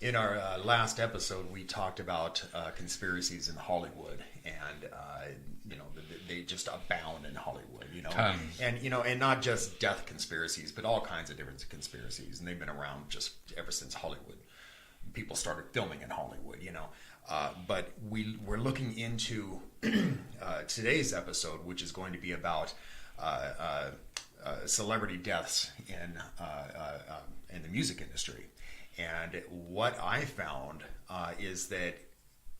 In our last episode, we talked about conspiracies in Hollywood, and they just abound in Hollywood. Tons. And and not just death conspiracies, but all kinds of different conspiracies, and they've been around just ever since Hollywood. People started filming in Hollywood. But we're looking into today's episode, which is going to be about celebrity deaths in the music industry. And what I found is that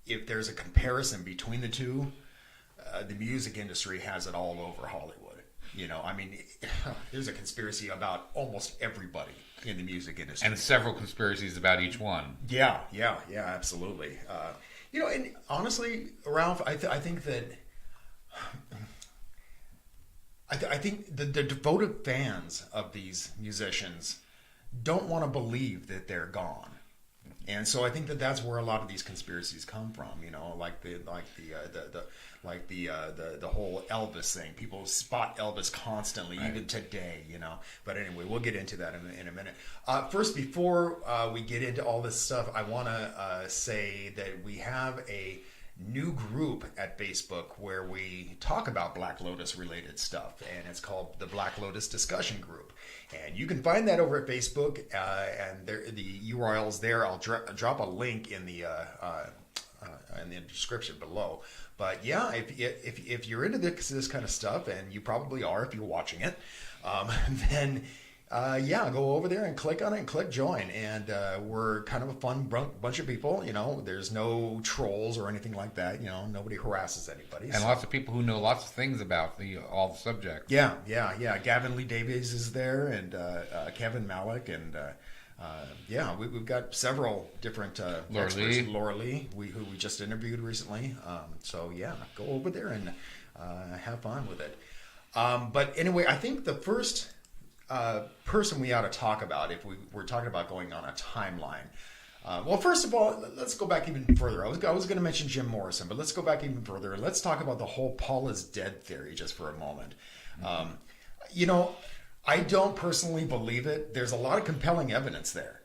if there's a comparison between the two, the music industry has it all over Hollywood. There's a conspiracy about almost everybody in the music industry. And several conspiracies about each one. Yeah, absolutely. And honestly, Ralph, I think that I think the devoted fans of these musicians don't want to believe that they're gone, and so I think that that's where a lot of these conspiracies come from. Like the whole Elvis thing. People spot Elvis constantly, right, even today. But anyway, we'll get into that in a minute. First, before we get into all this stuff, I want to say that we have a new group at Facebook where we talk about Black Lotus related stuff, and it's called the Black Lotus Discussion Group, and you can find that over at Facebook, and the URL's there. I'll drop a link in the description below. But yeah, if you're into this kind of stuff, and you probably are if you're watching it, then go over there and click on it and click join. And we're kind of a fun bunch of people. There's no trolls or anything like that. Nobody harasses anybody. And lots of people who know lots of things about all the subjects. Yeah. Gavin Lee Davies is there, and Kevin Malik, and we've got several different experts. Laura Lee, who we just interviewed recently. Go over there and have fun with it. But anyway, I think the first person we ought to talk about, if we're talking about going on a timeline. Well, first of all, let's go back even further. I was going to mention Jim Morrison, but let's go back even further and let's talk about the whole Paul is dead theory just for a moment. I don't personally believe it. There's a lot of compelling evidence there,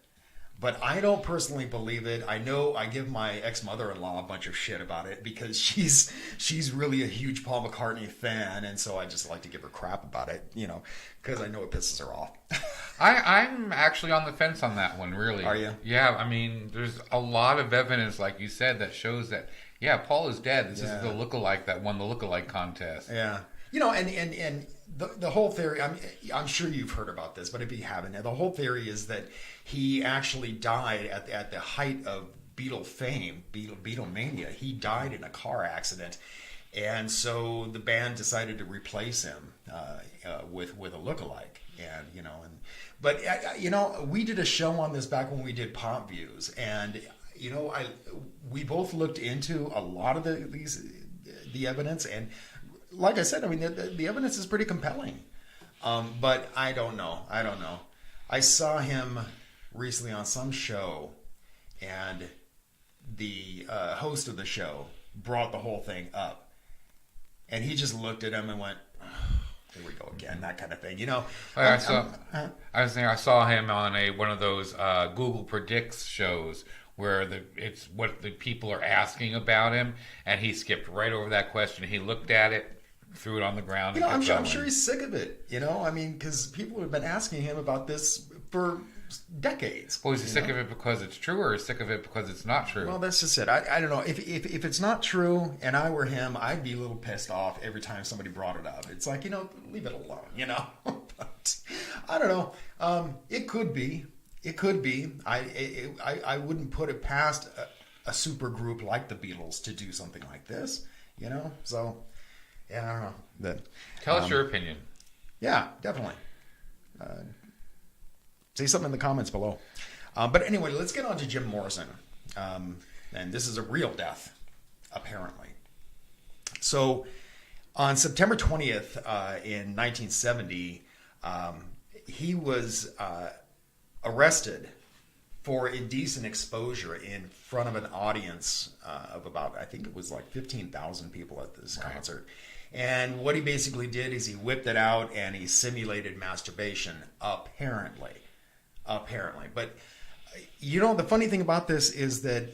but I don't personally believe it. I know I give my ex-mother-in-law a bunch of shit about it because she's really a huge Paul McCartney fan, and so I just like to give her crap about it, because I know it pisses her off. I'm actually on the fence on that one, really. Are you? Yeah, there's a lot of evidence, like you said, that shows that, Paul is dead. This is the lookalike that won the lookalike contest. Yeah. And the whole theory, I'm sure you've heard about this, but if you haven't, the whole theory is that he actually died at the height of Beatle fame, Beatlemania. He died in a car accident, and so the band decided to replace him with a lookalike. We did a show on this back when we did Pop Views, and we both looked into a lot of the evidence, and like I said, the evidence is pretty compelling. But I don't know. I saw him recently on some show, and the host of the show brought the whole thing up. And he just looked at him and went, oh, here we go again, that kind of thing. I saw him on one of those Google Predicts shows where it's what the people are asking about him, and he skipped right over that question. He looked at it, threw it on the ground. I'm sure he's sick of it. Because people have been asking him about this for decades. Well, is he sick of it because it's true, or is he sick of it because it's not true? Well, that's just it. I don't know. If it's not true, and I were him, I'd be a little pissed off every time somebody brought it up. It's like, leave it alone. But I don't know. It could be. I wouldn't put it past a super group like the Beatles to do something like this. So. Yeah, I don't know. Tell us your opinion. Yeah, definitely. Say something in the comments below. But anyway, let's get on to Jim Morrison. And this is a real death, apparently. So on September 20th in 1970, he was arrested for indecent exposure in front of an audience of about, I think it was like 15,000 people at this concert. And what he basically did is he whipped it out and he simulated masturbation, apparently. But The funny thing about this is that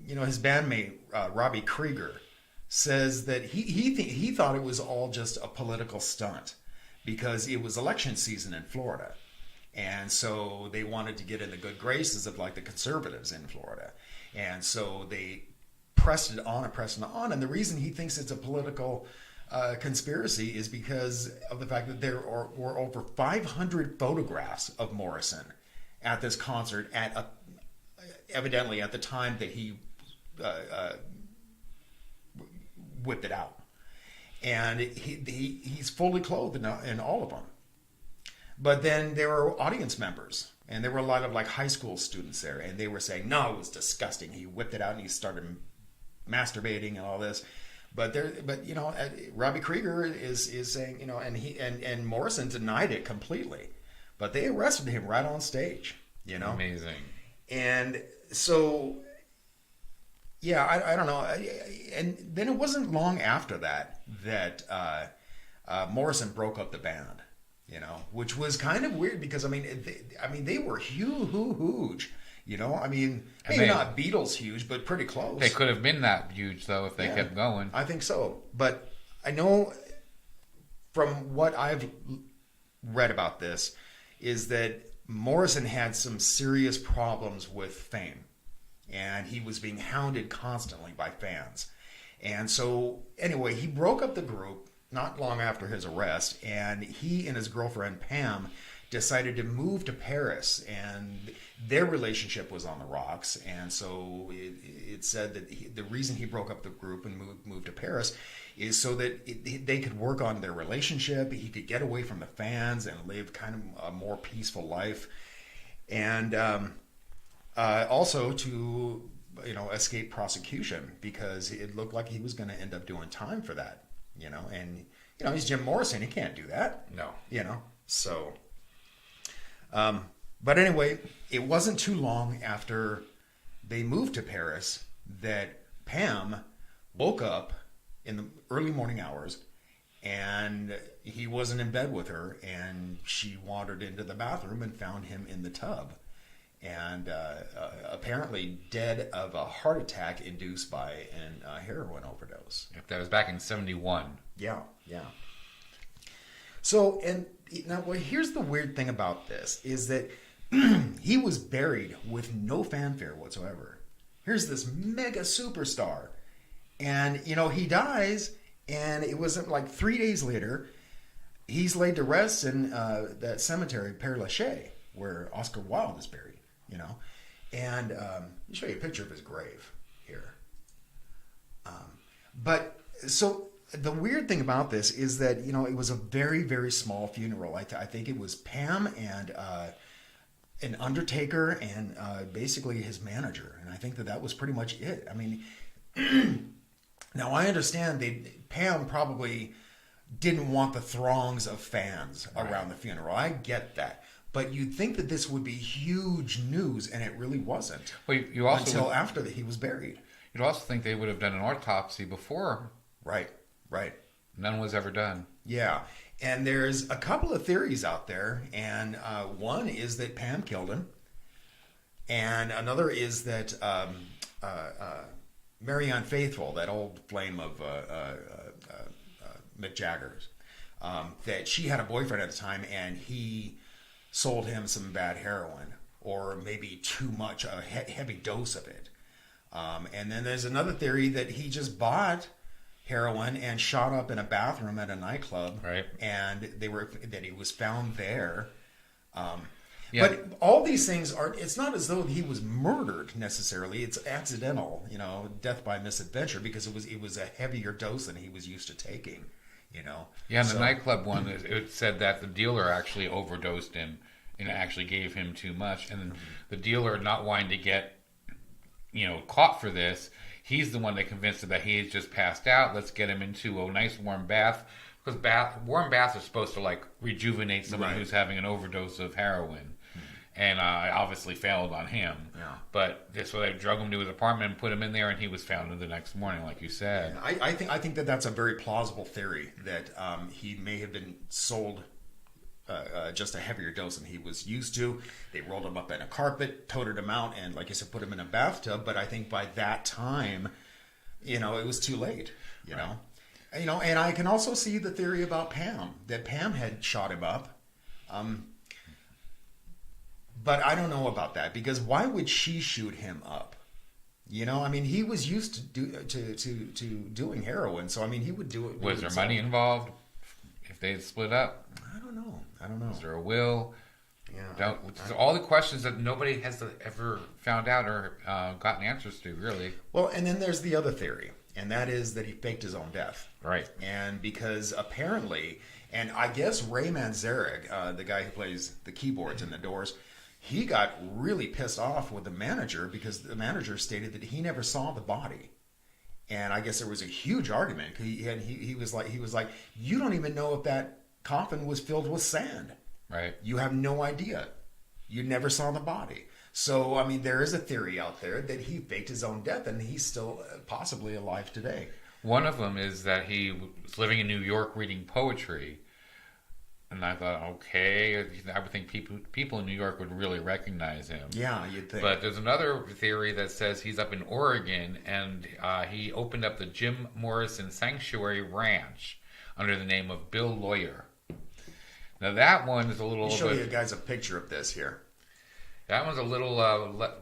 his bandmate Robbie Krieger says that he thought it was all just a political stunt because it was election season in Florida, and so they wanted to get in the good graces of like the conservatives in Florida, and so they pressed it on and pressed it on. And the reason he thinks it's a political conspiracy is because of the fact that there were over 500 photographs of Morrison at this concert evidently at the time that he whipped it out, and he's fully clothed in all of them. But then there were audience members, and there were a lot of like high school students there, and they were saying, no, it was disgusting. He whipped it out and he started masturbating and all this. But Robbie Krieger is saying, and Morrison denied it completely, but they arrested him right on stage. Amazing. And so, yeah, I don't know. And then it wasn't long after that Morrison broke up the band, which was kind of weird because they were huge. Maybe not Beatles huge, but pretty close. They could have been that huge, though, if they kept going. I think so. But I know from what I've read about this is that Morrison had some serious problems with fame. And he was being hounded constantly by fans. And so, anyway, he broke up the group not long after his arrest. And he and his girlfriend, Pam, decided to move to Paris, and their relationship was on the rocks. And so it said that the reason he broke up the group and moved to Paris is so that they could work on their relationship. He could get away from the fans and live kind of a more peaceful life, and also to escape prosecution, because it looked like he was going to end up doing time for that. And he's Jim Morrison. He can't do that. No. So. But anyway, it wasn't too long after they moved to Paris that Pam woke up in the early morning hours, and he wasn't in bed with her, and she wandered into the bathroom and found him in the tub, and apparently dead of a heart attack induced by a heroin overdose. That was back in 1971. Yeah. So, and now, here's the weird thing about this, is that he was buried with no fanfare whatsoever. Here's this mega superstar, and, he dies, and it wasn't like 3 days later, he's laid to rest in that cemetery, Père Lachaise, where Oscar Wilde is buried, And I'll show you a picture of his grave here. But, so... the weird thing about this is that, it was a very, very small funeral. I think it was Pam and an undertaker and basically his manager. And I think that was pretty much it. Now I understand Pam probably didn't want the throngs of fans around the funeral. I get that. But you'd think that this would be huge news, and it really wasn't. Well, you also until after he was buried. You'd also think they would have done an autopsy before. Right. None was ever done. Yeah. And there's a couple of theories out there. And one is that Pam killed him. And another is that Marianne Faithfull, that old flame of Mick Jagger's, that she had a boyfriend at the time, and he sold him some bad heroin, or maybe too much, a heavy dose of it. And then there's another theory that he just bought heroin and shot up in a bathroom at a nightclub, right? And that he was found there. But all these things it's not as though he was murdered necessarily. It's accidental, death by misadventure, because it was a heavier dose than he was used to taking, Yeah, and the nightclub one, it said that the dealer actually overdosed him and actually gave him too much, and the dealer, not wanting to get caught for this, he's the one that convinced him that he had just passed out. Let's get him into a nice warm bath, because warm baths are supposed to like rejuvenate someone who's having an overdose of heroin. And I obviously failed on him. Yeah. But so they drug him to his apartment and put him in there, and he was found the next morning, like you said. Yeah, I think that that's a very plausible theory, that he may have been sold just a heavier dose than he was used to. They rolled him up in a carpet, toted him out, and like I said, put him in a bathtub. But I think by that time, it was too late. You know, and I can also see the theory about Pam, that Pam had shot him up. But I don't know about that, because why would she shoot him up? He was used to doing heroin, so he would do it. Was there money involved if they had split up? I don't know. Was there a will? Yeah. All the questions that nobody has ever found out or gotten answers to, really. Well, and then there's the other theory, and that is that he faked his own death. Right. And because apparently, and I guess Ray Manzarek, the guy who plays the keyboards in the Doors, he got really pissed off with the manager because the manager stated that he never saw the body. And I guess there was a huge argument. He was like, you don't even know if that coffin was filled with sand. Right. You have no idea. You never saw the body. So, there is a theory out there that he faked his own death, and he's still possibly alive today. One of them is that he was living in New York reading poetry. And I thought, okay, I would think people in New York would really recognize him. Yeah, you'd think. But there's another theory that says he's up in Oregon, and he opened up the Jim Morrison Sanctuary Ranch under the name of Bill Lawyer. Now that one is a little... I'll show you guys a picture of this here. That one's a little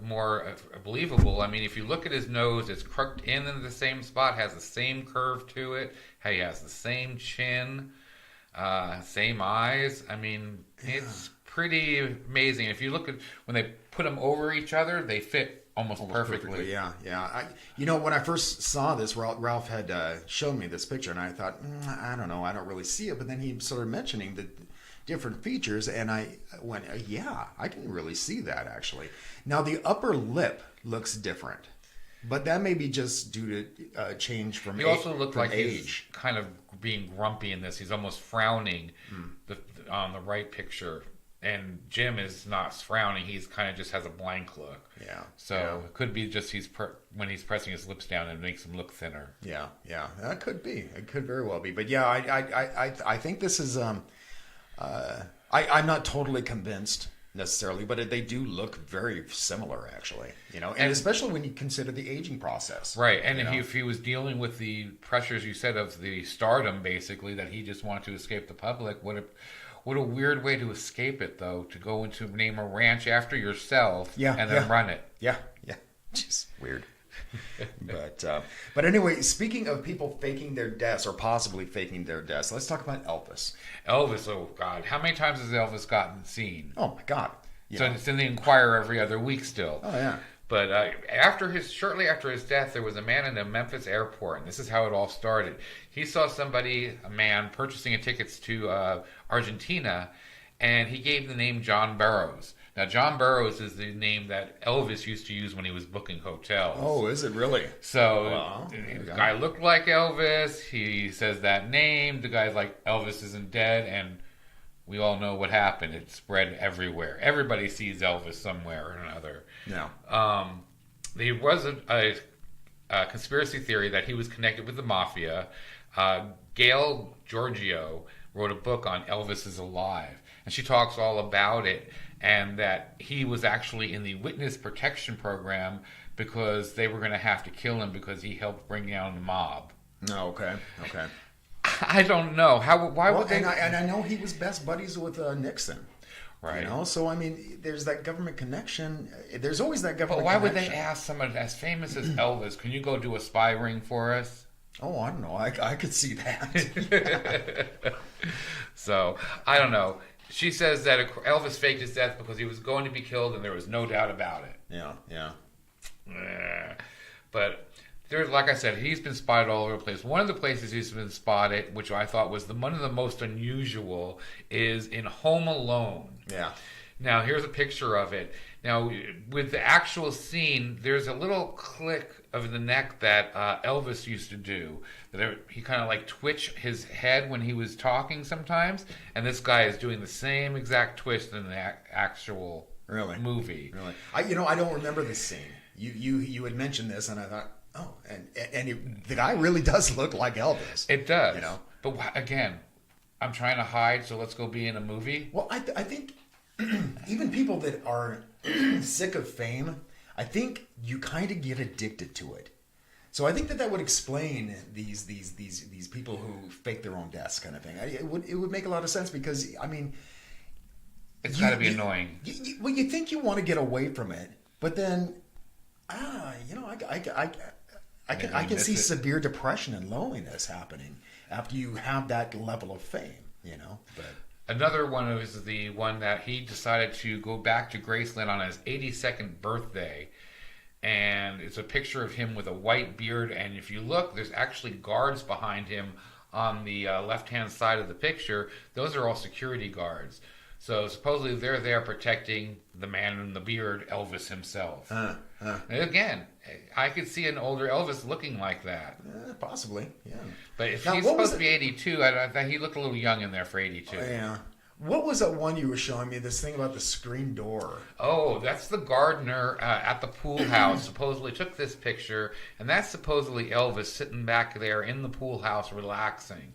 more believable. If you look at his nose, it's crooked in the same spot, has the same curve to it. He has the same chin. Same eyes. It's pretty amazing. If you look at when they put them over each other, they fit almost perfectly. Yeah. When I first saw this, Ralph had shown me this picture, and I thought, I don't know, I don't really see it. But then he started mentioning the different features, and I went, yeah, I can really see that actually. Now the upper lip looks different. But that may be just due to change from age. He also looked like he's kind of being grumpy in this. He's almost frowning on the right picture. And Jim is not frowning. He's kind of just has a blank look. Yeah. So it could be just when he's pressing his lips down, it makes him look thinner. Yeah. That could be. It could very well be. But yeah, I think this is... I'm not totally convinced necessarily, but they do look very similar, actually. And especially when you consider the aging process, right? And if he was dealing with the pressures you said of the stardom, basically that he just wanted to escape the public. What a weird way to escape it, though, to go into name a ranch after yourself, and then run it. Yeah, just weird. But anyway, speaking of people faking their deaths or possibly faking their deaths, let's talk about Elvis. Elvis, oh God, how many times has Elvis gotten seen? Oh my God! It's in the Inquirer every other week still. Oh yeah. But shortly after his death, there was a man in the Memphis airport, and this is how it all started. He saw a man purchasing tickets to Argentina, and he gave the name John Burroughs. Now, John Burroughs is the name that Elvis used to use when he was booking hotels. Oh, is it really? So, the guy looked like Elvis. He says that name. The guy's like, Elvis isn't dead. And we all know what happened. It spread everywhere. Everybody sees Elvis somewhere or another. Yeah. There was a conspiracy theory that he was connected with the mafia. Gail Giorgio wrote a book on Elvis is Alive. And she talks all about it. And that he was actually in the witness protection program because they were going to have to kill him because he helped bring down the mob. Oh, okay. I don't know. Why would they... And I know he was best buddies with Nixon. Right. So there's that government connection. There's always that government connection. But why connection. Would they ask someone as famous as Elvis, can you go do a spy ring for us? Oh, I don't know. I could see that. So, I don't know. She says that Elvis faked his death because he was going to be killed, and there was no doubt about it. Yeah. But there's, like I said, he's been spotted all over the place. One of the places he's been spotted, which I thought was one of the most unusual, is in Home Alone. Yeah. Now, here's a picture of it. Now, with the actual scene, there's a little click of the neck that Elvis used to do. He kind of like twitch his head when he was talking sometimes, and this guy is doing the same exact twist in the actual movie. Really? I don't remember this scene. You had mentioned this, and I thought, oh, and the guy really does look like Elvis. It does. But again, I'm trying to hide, so let's go be in a movie. Well, I think even people that are sick of fame, I think you kind of get addicted to it. So I think that would explain these people who fake their own deaths, kind of thing. It would make a lot of sense because I mean, it's got to be annoying. Well, you think you want to get away from it, but then, you know, I can see severe depression and loneliness happening after you have that level of fame. You know, but. Another one is the one that he decided to go back to Graceland on his 82nd birthday. And it's a picture of him with a white beard. And if you look, there's actually guards behind him on the left-hand side of the picture. Those are all security guards. So supposedly they're there protecting the man in the beard, Elvis himself. And again, I could see an older Elvis looking like that. Possibly, yeah. But if he's supposed to be 82, he looked a little young in there for 82. Yeah. What was that one you were showing me? This thing about the screen door. Oh, that's the gardener at the pool house. Supposedly took this picture, and that's supposedly Elvis sitting back there in the pool house relaxing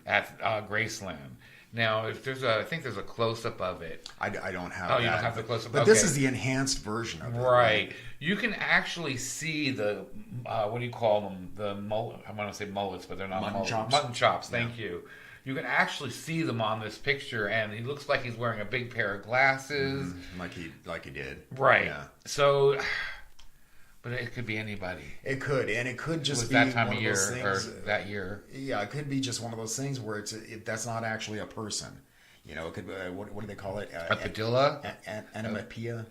at Graceland. Now, if I think there's a close-up of it. I don't have. Oh, you don't have the close-up. But this is the enhanced version of it. Right. You can actually see the what do you call them? I want to say mullets, but they're not mutton mullets. chops. Mutton chops. Thank you. You can actually see them on this picture, and he looks like he's wearing a big pair of glasses, like he did. Right. Yeah. So. But it could be anybody. It could, and it could just be that time one of year those things, or that year. Yeah, it could be just one of those things where that's not actually a person. You know, it could be what do they call it? A padilla? Onomatopoeia?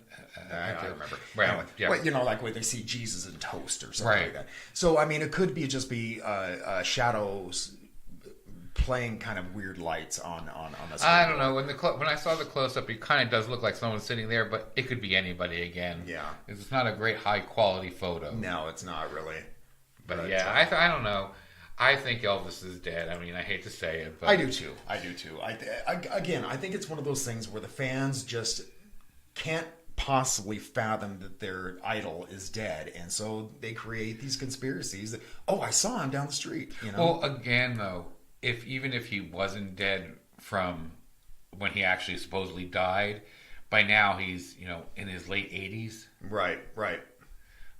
I don't remember. Right. Anyway, Yeah. well, you know, like when they see Jesus in toast or something Right. like that. So I mean, it could just be shadows playing kind of weird lights on a screen. I don't know. When I saw the close up, it kind of does look like someone sitting there, but it could be anybody again. Yeah, it's not a great high quality photo. No, it's not really. But yeah, I don't know. I think Elvis is dead. I mean, I hate to say it, but I do too. I think it's one of those things where the fans just can't possibly fathom that their idol is dead, and so they create these conspiracies that, oh, I saw him down the street. You know. Well, again, though. Even if he wasn't dead from when he actually supposedly died, by now he's in his late 80s. Right.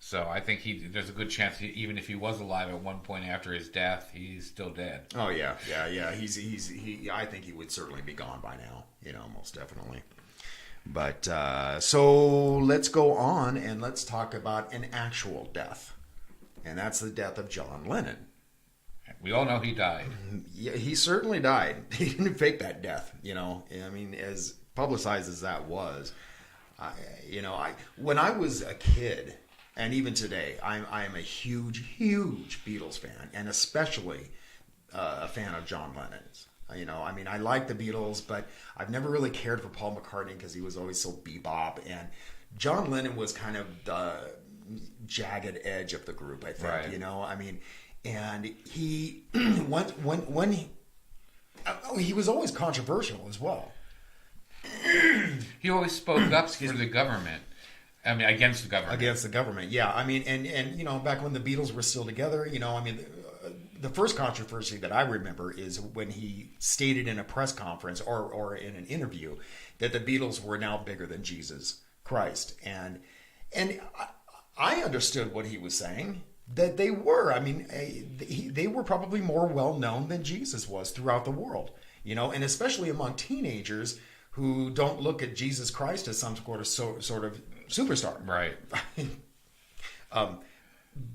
So I think there's a good chance even if he was alive at one point after his death, he's still dead. Oh yeah. I think he would certainly be gone by now. You know, most definitely. But so let's go on and let's talk about an actual death, and that's the death of John Lennon. We all know he died. Yeah, he certainly died. He didn't fake that death, you know. I mean, as publicized as that was, when I was a kid, and even today, I am a huge Beatles fan, and especially a fan of John Lennon's. You know, I mean, I like the Beatles, but I've never really cared for Paul McCartney because he was always so bebop, and John Lennon was kind of the jagged edge of the group, I think. Right. You know, I mean. And he when he was always controversial as well. He always spoke up for the government. I mean, against the government. Against the government, yeah. I mean, and you know, back when the Beatles were still together, you know, I mean, the first controversy that I remember is when he stated in a press conference or in an interview that the Beatles were now bigger than Jesus Christ, and I understood what he was saying. That they were. I mean, they were probably more well-known than Jesus was throughout the world, you know, and especially among teenagers who don't look at Jesus Christ as some sort of superstar. Right.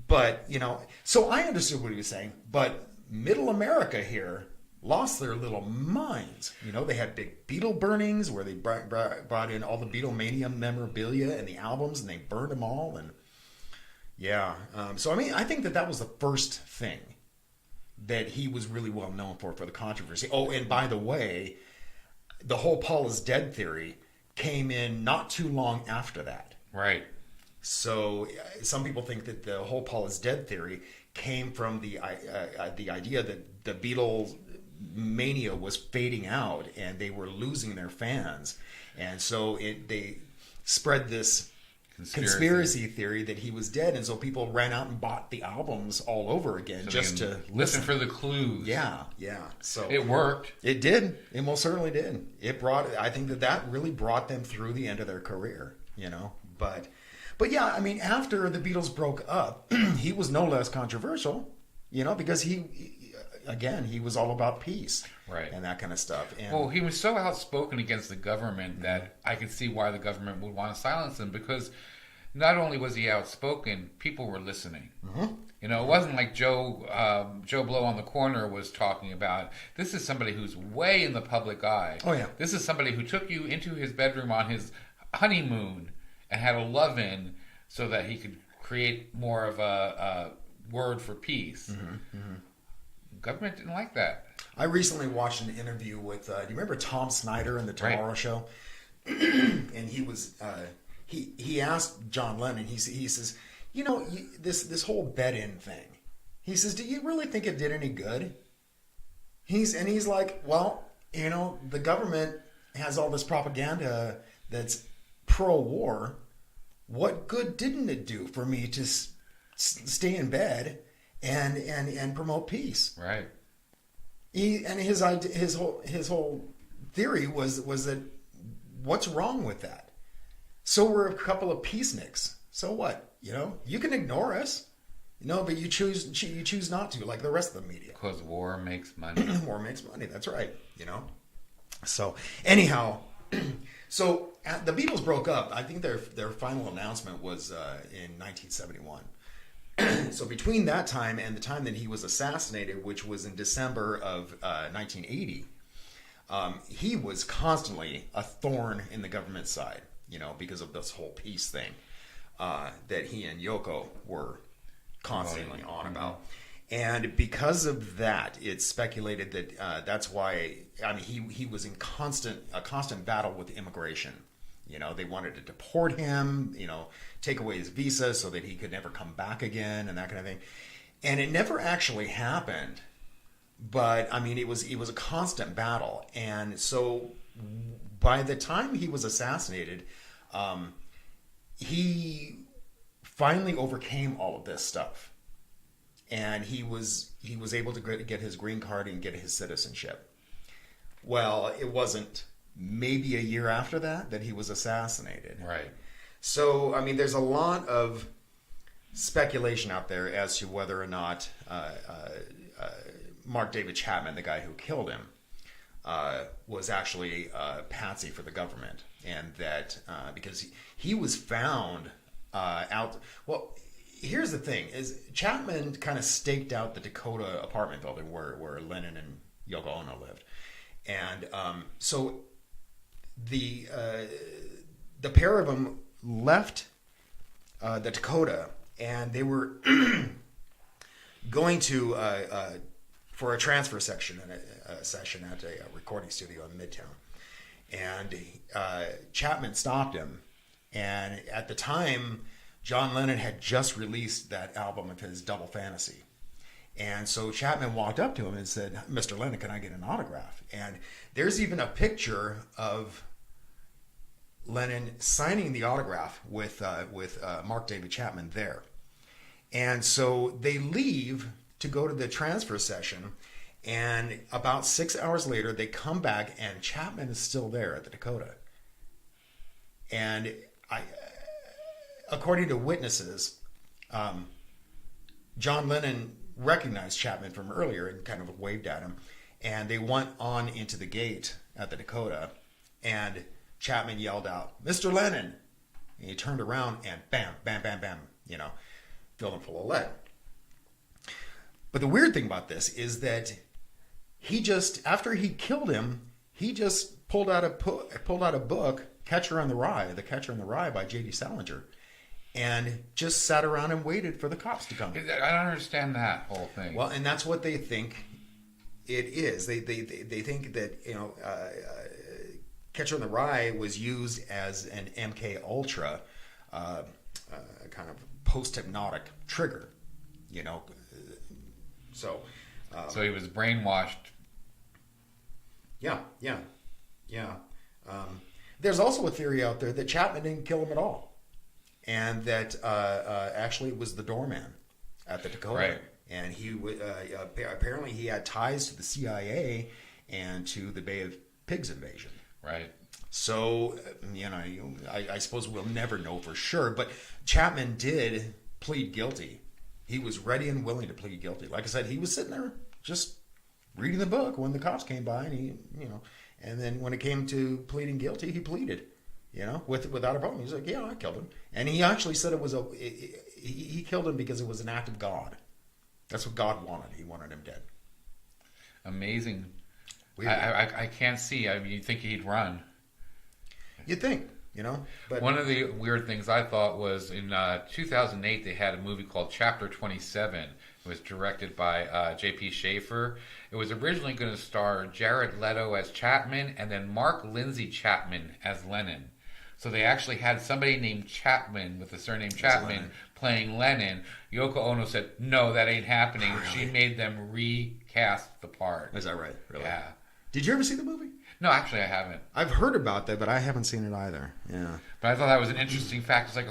But, you know, so I understood what he was saying, but middle America here lost their little minds. You know, they had big Beatle burnings where they brought in all the Beatlemania memorabilia and the albums, and they burned them all, and yeah. So, I mean, I think that was the first thing that he was really well known for the controversy. Oh, and by the way, the whole Paul is dead theory came in not too long after that. Right. So, some people think that the whole Paul is dead theory came from the idea that the Beatles mania was fading out and they were losing their fans. And so they spread this conspiracy theory that he was dead, and so people ran out and bought the albums all over again, so just to listen for the clues. Yeah. So it worked. It did. It most certainly did. I think that really brought them through the end of their career. But yeah, I mean, after the Beatles broke up, he was no less controversial. Because he was all about peace, right, and that kind of stuff. And, well, he was so outspoken against the government that I could see why the government would want to silence him, because not only was he outspoken, people were listening. Mm-hmm. It wasn't like Joe Blow on the corner was talking about. This is somebody who's way in the public eye. Oh yeah, this is somebody who took you into his bedroom on his honeymoon and had a love-in so that he could create more of a word for peace. Mm-hmm, mm-hmm. Government didn't like that. I recently watched an interview with. Do you remember Tom Snyder in the Tomorrow Show? And he was he asked John Lennon. He says, this whole bed-in thing. He says, do you really think it did any good? He's like, well, the government has all this propaganda that's pro-war. What good didn't it do for me to stay in bed and promote peace? Right. His whole theory was that what's wrong with that? So we're a couple of peaceniks. So what? You can ignore us. But you choose not to, like the rest of the media. Because war makes money. War makes money. That's right. So anyhow. So the Beatles broke up. I think their final announcement was in 1971. So between that time and the time that he was assassinated, which was in December of 1980, he was constantly a thorn in the government side, because of this whole peace thing that he and Yoko were constantly on about. And because of that, it's speculated that that's why. He was in a constant battle with immigration. They wanted to deport him. Take away his visa so that he could never come back again, and that kind of thing. And it never actually happened. But it was a constant battle. And so, by the time he was assassinated, he finally overcame all of this stuff. And he was able to get his green card and get his citizenship. Well, it wasn't maybe a year after that he was assassinated. Right. So, there's a lot of speculation out there as to whether or not Mark David Chapman, the guy who killed him, was actually a patsy for the government. And that because he was found out... Well, here's the thing, is Chapman kind of staked out the Dakota apartment building where Lennon and Yoko Ono lived. And so the pair of them left the Dakota, and they were going to for a transfer session at a recording studio in Midtown. And Chapman stopped him. And at the time, John Lennon had just released that album of his Double Fantasy. And so Chapman walked up to him and said, "Mr. Lennon, can I get an autograph?" And there's even a picture of Lennon signing the autograph with Mark David Chapman there. And so they leave to go to the transfer session. And about 6 hours later, they come back and Chapman is still there at the Dakota. And according to witnesses, John Lennon recognized Chapman from earlier and kind of waved at him. And they went on into the gate at the Dakota. And Chapman yelled out, "Mr. Lennon!" And he turned around and bam, bam, bam, bam, filled him full of lead. But the weird thing about this is that he just, after he killed him, he just pulled out a book, The Catcher in the Rye by J.D. Salinger, and just sat around and waited for the cops to come. I don't understand that whole thing. Well, and that's what they think it is. They think that Catcher in the Rye was used as an MK Ultra kind of post-hypnotic trigger, So he was brainwashed. Yeah. There's also a theory out there that Chapman didn't kill him at all. and that actually it was the doorman at the Dakota. Right. And he apparently he had ties to the CIA and to the Bay of Pigs invasion. Right. So, I suppose we'll never know for sure, but Chapman did plead guilty. He was ready and willing to plead guilty. Like I said, he was sitting there just reading the book when the cops came by, and and then when it came to pleading guilty, he pleaded, without a problem. He's like, yeah, I killed him. And he actually said he killed him because it was an act of God. That's what God wanted. He wanted him dead. Amazing. I can't see. I mean, you'd think he'd run. You'd think, But one of the weird things I thought was in 2008 they had a movie called Chapter 27. It was directed by J.P. Schaefer. It was originally going to star Jared Leto as Chapman and then Mark Lindsay Chapman as Lennon. So they actually had somebody named Chapman with the surname Chapman playing Lennon. Yoko Ono said, no, that ain't happening. Really? She made them recast the part. Is that right? Really? Yeah. Did you ever see the movie? No, actually I haven't. I've heard about that, but I haven't seen it either. Yeah. But I thought that was an interesting fact. It's like,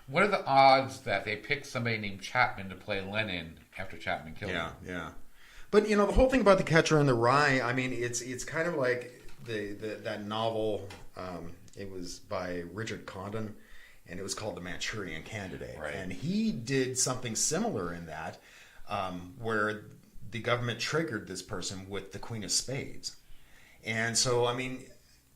what are the odds that they picked somebody named Chapman to play Lennon after Chapman killed him? Yeah. But, the whole thing about The Catcher in the Rye, I mean, it's kind of like that novel. It was by Richard Condon, and it was called The Manchurian Candidate. Right. And he did something similar in that, where the government triggered this person with the Queen of Spades. And so, I mean,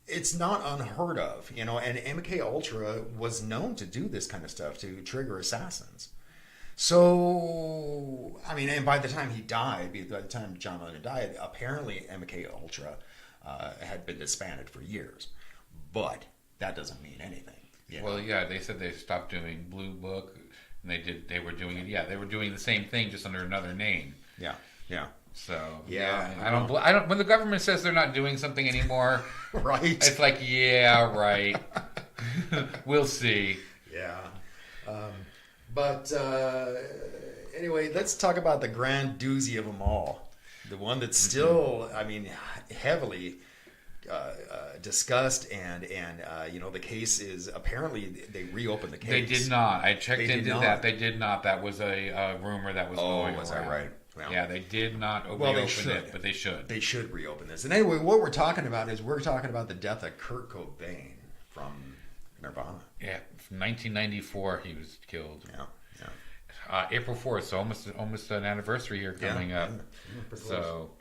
it's not unheard of, and MK Ultra was known to do this kind of stuff, to trigger assassins. So, I mean, and by the time he died, by the time John Lennon died, apparently MK Ultra had been disbanded for years. But that doesn't mean anything. Well, yeah, they said they stopped doing Blue Book, and they were doing it. Yeah, they were doing the same thing, just under another name. Yeah. So I don't. When the government says they're not doing something anymore, right? It's like, yeah, right. We'll see. Yeah. But anyway, let's talk about the grand doozy of them all. The one that's still, I mean, heavily discussed, and the case is apparently they reopened the case. They did not. I checked into that. They did not. That was a rumor that was going was around. that right? Well, yeah, they did not reopen it, but they should. They should reopen this. And anyway, what we're talking about is the death of Kurt Cobain from Nirvana. Yeah, 1994 he was killed. Yeah. April 4th, so almost an anniversary here coming up. Yeah, so,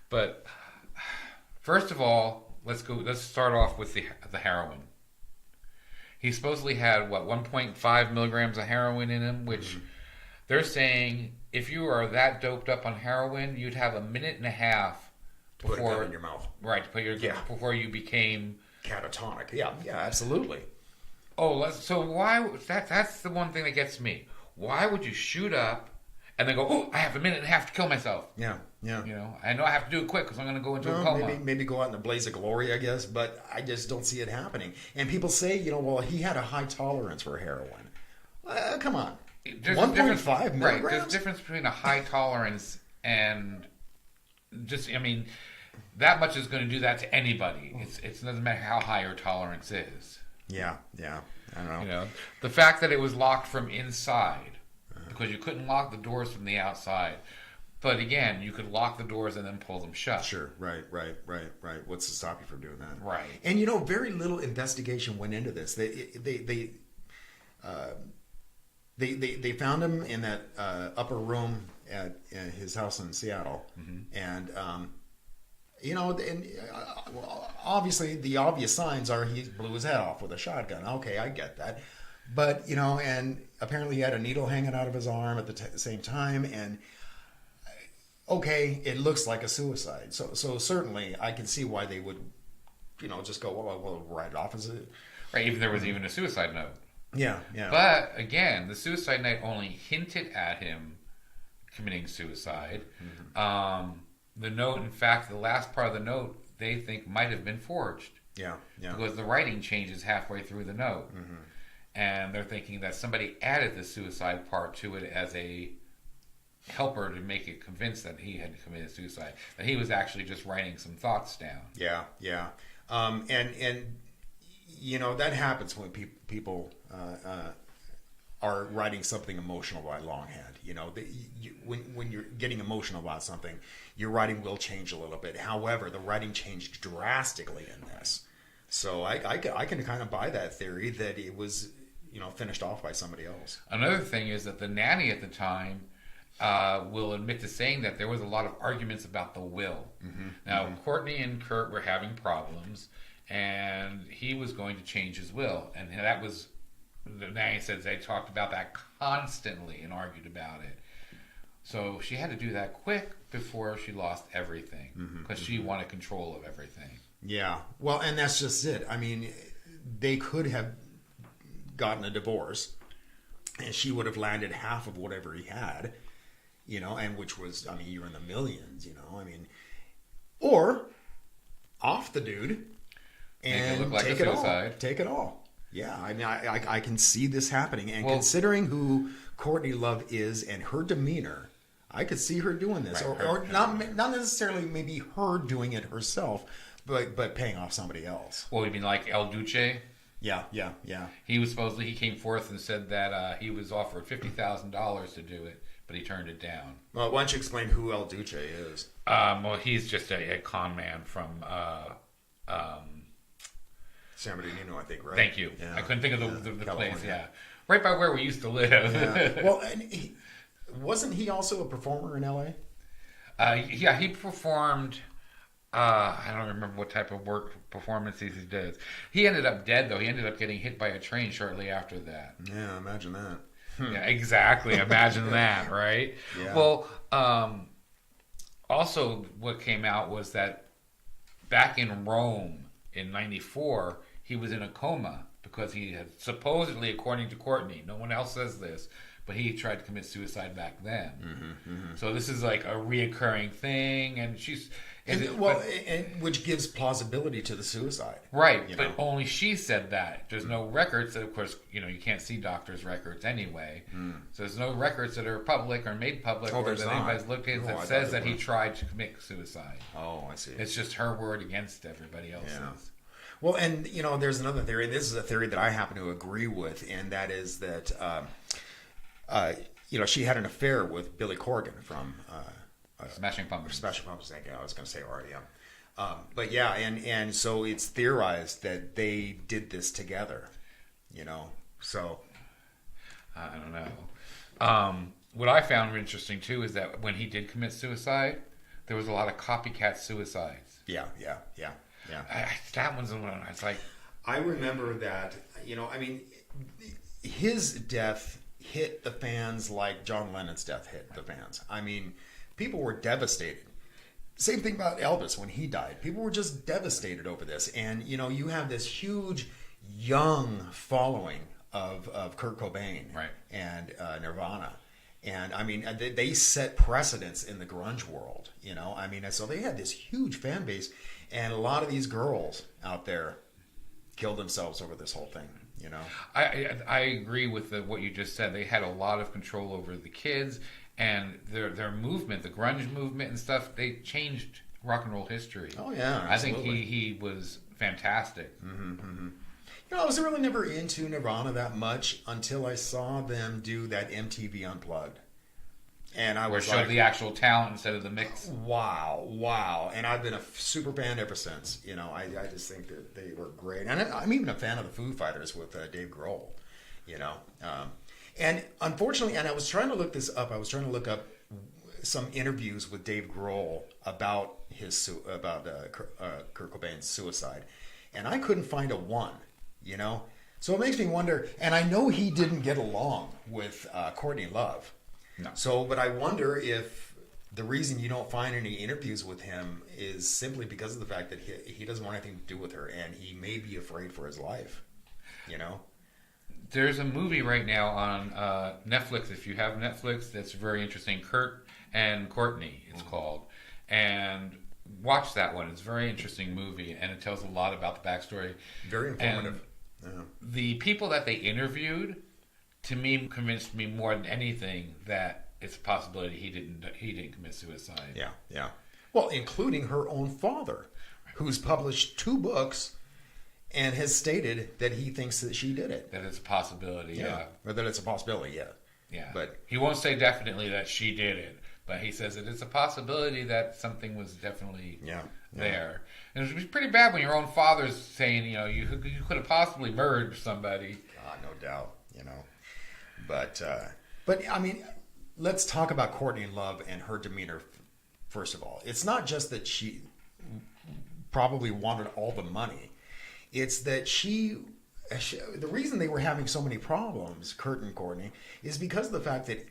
but first of all, let's start off with the heroin. He supposedly had 1.5 milligrams of heroin in him, which they're saying if you are that doped up on heroin, you'd have a minute and a half before, put a gun in your mouth. Right, before you became catatonic. Yeah, absolutely. Oh, so why? That's the one thing that gets me. Why would you shoot up and then go, oh, I have a minute and a half to kill myself? Yeah. I know I have to do it quick because I'm going to go into a coma. Maybe go out in a blaze of glory, I guess, but I just don't see it happening. And people say, well, he had a high tolerance for heroin. Come on. 1.5 milligrams? Right, there's a difference between a high tolerance and just, that much is going to do that to anybody. It doesn't matter how high your tolerance is. Yeah. I don't know. The fact that it was locked from inside, because you couldn't lock the doors from the outside. But again, you could lock the doors and then pull them shut. Sure, right. What's to stop you from doing that? Right. And very little investigation went into this. They found him in that upper room at his house in Seattle, and obviously the obvious signs are he blew his head off with a shotgun. Okay, I get that, but and apparently he had a needle hanging out of his arm at the same time, and okay, it looks like a suicide. So certainly I can see why they would, just go, well, we'll write it off as a right. Even there was even a suicide note. Yeah. But again, the suicide note only hinted at him committing suicide. The note, in fact, the last part of the note, they think might have been forged. Yeah. Because the writing changes halfway through the note. And they're thinking that somebody added the suicide part to it as a helper to make it convinced that he had committed suicide. That he was actually just writing some thoughts down. And that happens when people are writing something emotional by longhand. When you're getting emotional about something, your writing will change a little bit. However, the writing changed drastically in this. So I can kind of buy that theory that it was, finished off by somebody else. Another thing is that the nanny at the time will admit to saying that there was a lot of arguments about the will. Mm-hmm. Now, Courtney and Kurt were having problems, and he was going to change his will. And that was, the nanny says they talked about that constantly and argued about it. So she had to do that quick before she lost everything, because she wanted control of everything. Yeah. Well, and that's just it. I mean, they could have gotten a divorce, and she would have landed half of whatever he had, and which was, I mean, you're in the millions, or off the dude and take it all. Take it all. Yeah. I mean, I can see this happening. And considering who Courtney Love is and her demeanor, I could see her doing this, or not necessarily maybe her doing it herself, but paying off somebody else. Well, you mean like El Duce? Yeah. He came forth and said that he was offered $50,000 to do it, but he turned it down. Well, why don't you explain who El Duce is? Well, he's just a con man from San Bernardino, I think, right? Thank you. Yeah. I couldn't think of the place. Yeah, right by where we used to live. Yeah. Well, and wasn't he also a performer in L.A.? Yeah, he performed. I don't remember what type of performances he did. He ended up dead, though. He ended up getting hit by a train shortly after that. Yeah, imagine that. Yeah, exactly. Imagine that, right? Yeah. Well, also what came out was that back in Rome in '94, he was in a coma because he had supposedly, according to Courtney, no one else says this, but he tried to commit suicide back then. So this is like a reoccurring thing, and she's... which gives plausibility to the suicide. Right, but only she said that. There's no records. Of course, you can't see doctors' records anyway. So there's no records that are public or made public or that anybody's looked at that says that he tried to commit suicide. Oh, I see. It's just her word against everybody else's. Yeah. Well, and, there's another theory. This is a theory that I happen to agree with, and that is that, she had an affair with Billy Corgan from... Smashing Pumpkins. Smashing Pumpkins, thank you. I was going to say R.E.M. But yeah, and so it's theorized that they did this together, so... I don't know. What I found interesting, too, is that when he did commit suicide, there was a lot of copycat suicides. Yeah. That one's the one I was like... I remember that, his death hit the fans like John Lennon's death hit the fans. I mean... People were devastated. Same thing about Elvis when he died. People were just devastated over this. And, you have this huge young following of Kurt Cobain and Nirvana. And, I mean, they set precedents in the grunge world, and so they had this huge fan base. And a lot of these girls out there killed themselves over this whole thing. I agree with what you just said. They had a lot of control over the kids. And their movement, the grunge movement and stuff, they changed rock and roll history. Oh, yeah. Absolutely. I think he was fantastic. I was really never into Nirvana that much until I saw them do that MTV Unplugged. And I was showed the actual talent instead of the mix. Wow. And I've been a super fan ever since. I just think that they were great. And I'm even a fan of the Foo Fighters with Dave Grohl, And unfortunately, and I was trying to look this up. I was trying to look up some interviews with Dave Grohl about Kurt Cobain's suicide, and I couldn't find a one. So it makes me wonder. And I know he didn't get along with Courtney Love. No. So, but I wonder if the reason you don't find any interviews with him is simply because of the fact that he doesn't want anything to do with her, and he may be afraid for his life. There's a movie right now on Netflix. If you have Netflix, that's very interesting. Kurt and Courtney, it's called. And watch that one. It's a very interesting movie, and it tells a lot about the backstory. Very informative. The people that they interviewed, to me, convinced me more than anything that it's a possibility he didn't commit suicide. Yeah. Well, including her own father, who's published 2 books and has stated that he thinks that she did it. That it's a possibility, yeah. Or that it's a possibility, yeah. Yeah. But he won't say definitely that she did it, but he says that it's a possibility that something was definitely there. And it was pretty bad when your own father's saying, you could have possibly murdered somebody. No doubt, But I mean, let's talk about Courtney Love and her demeanor. First of all, it's not just that she probably wanted all the money. It's that the reason they were having so many problems, Kurt and Courtney, is because of the fact that,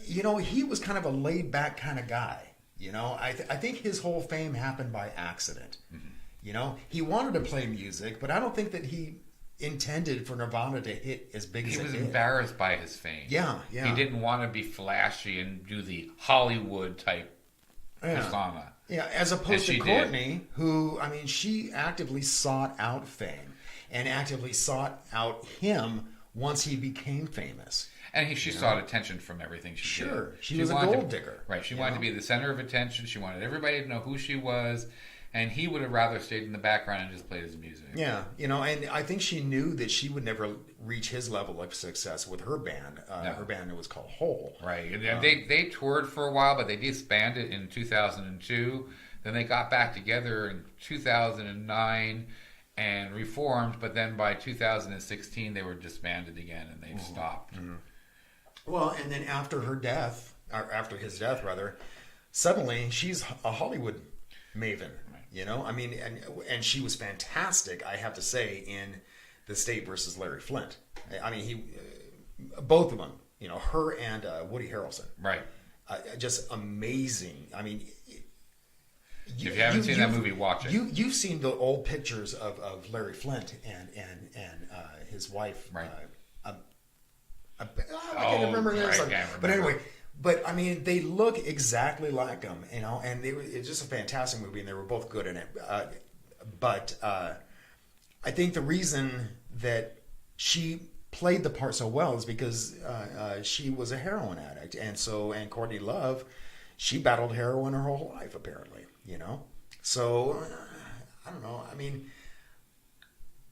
he was kind of a laid back kind of guy. I think his whole fame happened by accident. Mm-hmm. He wanted to play music, but I don't think that he intended for Nirvana to hit as big as it did. He was embarrassed by his fame. Yeah. He didn't want to be flashy and do the Hollywood type persona. Yeah, as opposed to Courtney, who, she actively sought out fame and actively sought out him once he became famous. And she sought attention from everything she did. Sure, she was a gold digger. Right, she wanted to be the center of attention. She wanted everybody to know who she was. And he would have rather stayed in the background and just played his music. Yeah, and I think she knew that she would never reach his level of success with her band. Her band was called Hole. Right, and they toured for a while, but they disbanded in 2002. Then they got back together in 2009 and reformed, but then by 2016 they were disbanded again and they stopped. Mm-hmm. Well, and then after his death, suddenly she's a Hollywood maven. And she was fantastic, I have to say, in The State versus Larry Flint. Both of them, her and Woody Harrelson. Right. Just amazing. If you haven't seen that movie, watch it. You've seen the old pictures of Larry Flint and his wife. Right. I can't remember their name. But anyway. But they look exactly like them, and it's just a fantastic movie, and they were both good in it. But I think the reason that she played the part so well is because she was a heroin addict, and Courtney Love, she battled heroin her whole life apparently, So I don't know.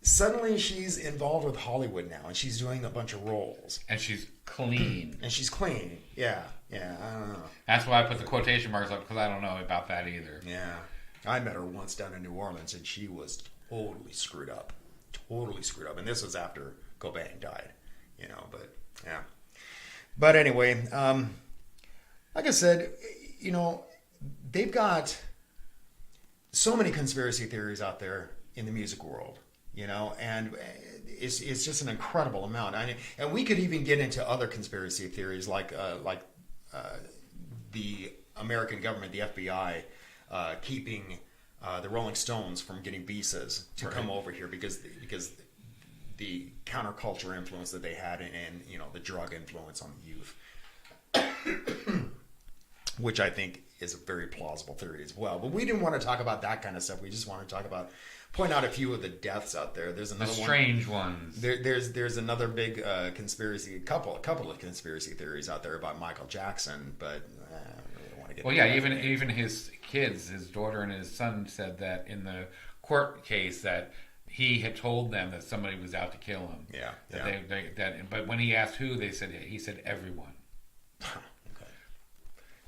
Suddenly she's involved with Hollywood now, and she's doing a bunch of roles. And she's clean. Yeah, I don't know. That's why I put the quotation marks up, because I don't know about that either. Yeah. I met her once down in New Orleans, and she was totally screwed up. And this was after Cobain died, but yeah. But anyway, like I said, they've got so many conspiracy theories out there in the music world. And it's just an incredible amount. And we could even get into other conspiracy theories like the American government, the FBI, keeping the Rolling Stones from getting visas to come over here because the counterculture influence that they had and the drug influence on the youth, which I think is a very plausible theory as well. But we didn't want to talk about that kind of stuff. We just want to point out a few of the deaths out there. There's another strange ones. There's another big conspiracy, couple of conspiracy theories out there about Michael Jackson, but I really don't want to get. Well, yeah, even his kids, his daughter and his son, said that in the court case that he had told them that somebody was out to kill him. Yeah. But when he asked who, he said everyone.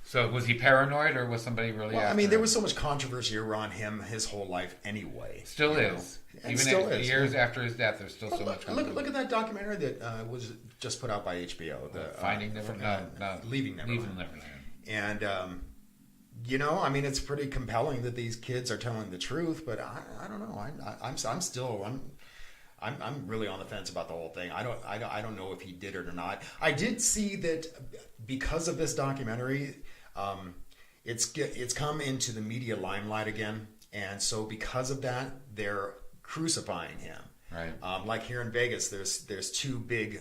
So was he paranoid, or was somebody really? Well, there was so much controversy around him his whole life anyway. Still is. Even years after his death, there's still so much controversy. Look at that documentary that was just put out by HBO. Finding Neverland. Leaving Neverland. And it's pretty compelling that these kids are telling the truth. But I don't know. I'm really on the fence about the whole thing. I don't know if he did it or not. I did see that because of this documentary. It's come into the media limelight again, and so because of that, they're crucifying him. Right. Like here in Vegas, there's two big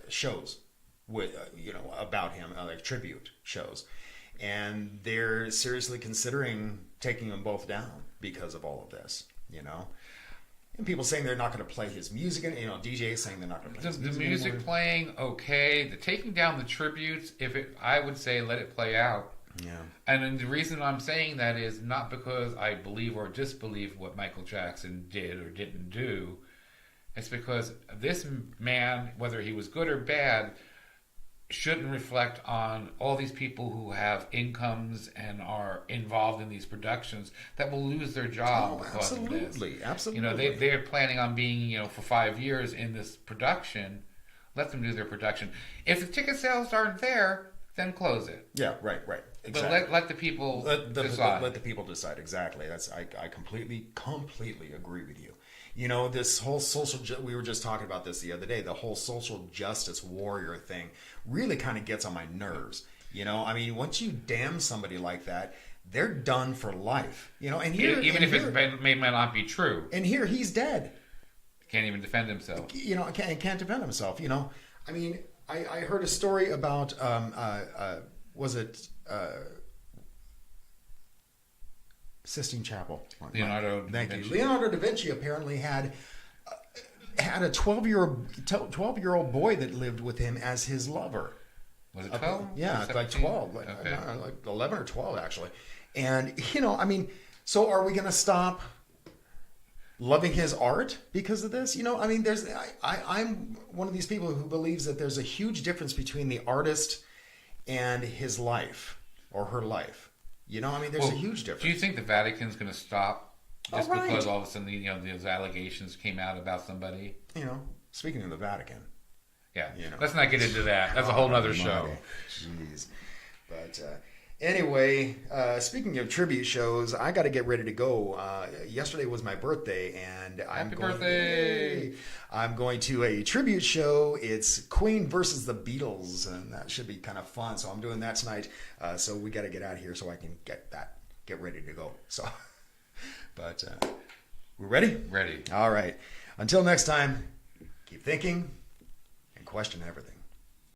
shows with about him, like tribute shows, and they're seriously considering taking them both down because of all of this. And people saying they're not going to play his music, and DJs saying they're not going to play his music. The music anymore. Playing, okay. The taking down the tributes, I would say let it play out. Yeah. And then the reason I'm saying that is not because I believe or disbelieve what Michael Jackson did or didn't do. It's because this man, whether he was good or bad, shouldn't reflect on all these people who have incomes and are involved in these productions that will lose their job because of this. Absolutely. You know, they're planning on being, you know, for 5 years in this production. Let them do their production. If the ticket sales aren't there, then close it. Yeah, right. Exactly. But let the people decide. Let the people decide. Exactly. I completely agree with you. You know, this whole we were just talking about this the other day, the whole social justice warrior thing really kind of gets on my nerves. You know, I mean, once you damn somebody like that, they're done for life. You know, and here, even if it may not be true. And here he's dead. Can't even defend himself. You know, can't defend himself. You know, I mean, I heard a story about was it Sistine Chapel? Leonardo da Vinci. Thank you. Leonardo da Vinci apparently had a 12-year-old boy that lived with him as his lover. Was it 12? Yeah, like 12, like 11 or 12 actually. And you know, I mean, so are we going to stop loving his art because of this? You know, I mean, I'm one of these people who believes that there's a huge difference between the artist and his life or her life. You know, I mean, there's a huge difference. Do you think the Vatican's going to stop just because all of a sudden, you know, these allegations came out about somebody? You know, speaking of the Vatican. Yeah, you know. Let's not get into that. That's a whole other show. Jeez. But anyway, speaking of tribute shows, I got to get ready to go. Yesterday was my birthday, and Happy birthday! I'm going to a tribute show. It's Queen versus the Beatles, and that should be kind of fun. So I'm doing that tonight. So we got to get out of here so I can get ready to go. So, but we're ready? Ready. All right. Until next time, keep thinking and question everything.